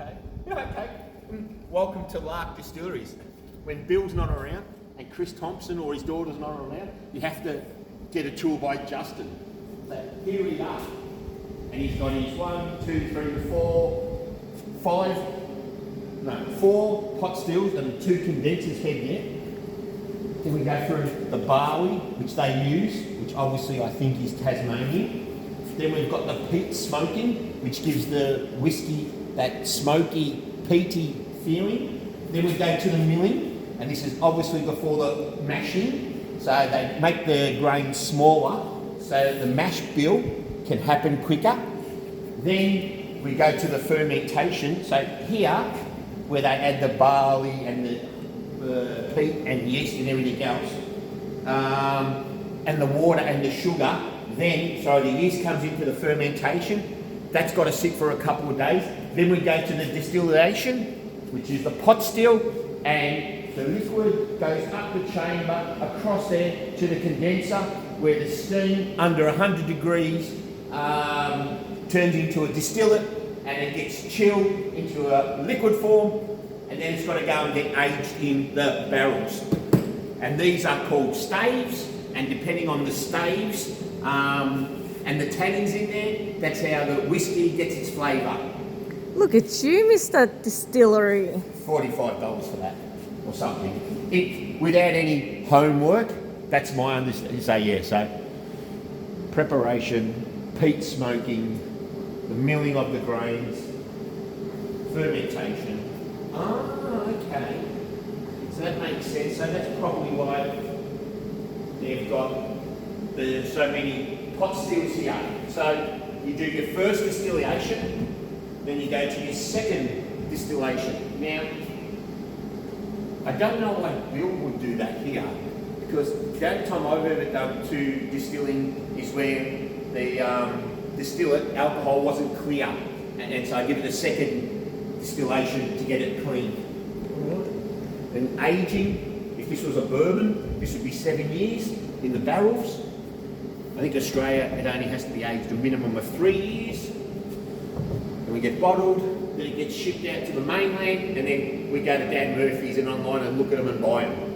okay. Okay. Welcome to Lark Distilleries. When Bill's not around and Chris Thompson or his daughter's not around, you have to get a tour by Justin. So here we are. And he's got his 4 pot stills and 2 condensers head there. Then we go through the barley, which they use, which obviously I think is Tasmanian. Then we've got the peat smoking, which gives the whisky that smoky, peaty feeling. Then we go to the milling, and this is obviously before the mashing. So they make the grains smaller, so the mash bill can happen quicker. Then we go to the fermentation. So here, where they add the barley and the peat and yeast and everything else, and the water and the sugar, then, so the yeast comes into the fermentation. That's got to sit for a couple of days. Then we go to the distillation, which is the pot still, and the liquid goes up the chamber, across there to the condenser, where the steam under 100 degrees turns into a distillate, and it gets chilled into a liquid form, and then it's got to go and get aged in the barrels. And these are called staves, and depending on the staves and the tannins in there, that's how the whisky gets its flavour. Look at you, Mr. Distillery. $45 for that, or something. Without any homework, that's my understanding. So yeah, so preparation, peat smoking, the milling of the grains, fermentation. Ah, okay. So that makes sense. So that's probably why they've got so many pot stills here. So you do your first distillation, then you go to your second distillation. Now, I don't know why Bill would do that here, because the only time I've ever done 2 distilling is where the distillate alcohol wasn't clear, and so I give it a second distillation to get it clean. And aging, if this was a bourbon, this would be 7 years in the barrels. I think Australia, it only has to be aged a minimum of 3 years. Then we get bottled, then it gets shipped out to the mainland, and then we go to Dan Murphy's and online and look at them and buy them.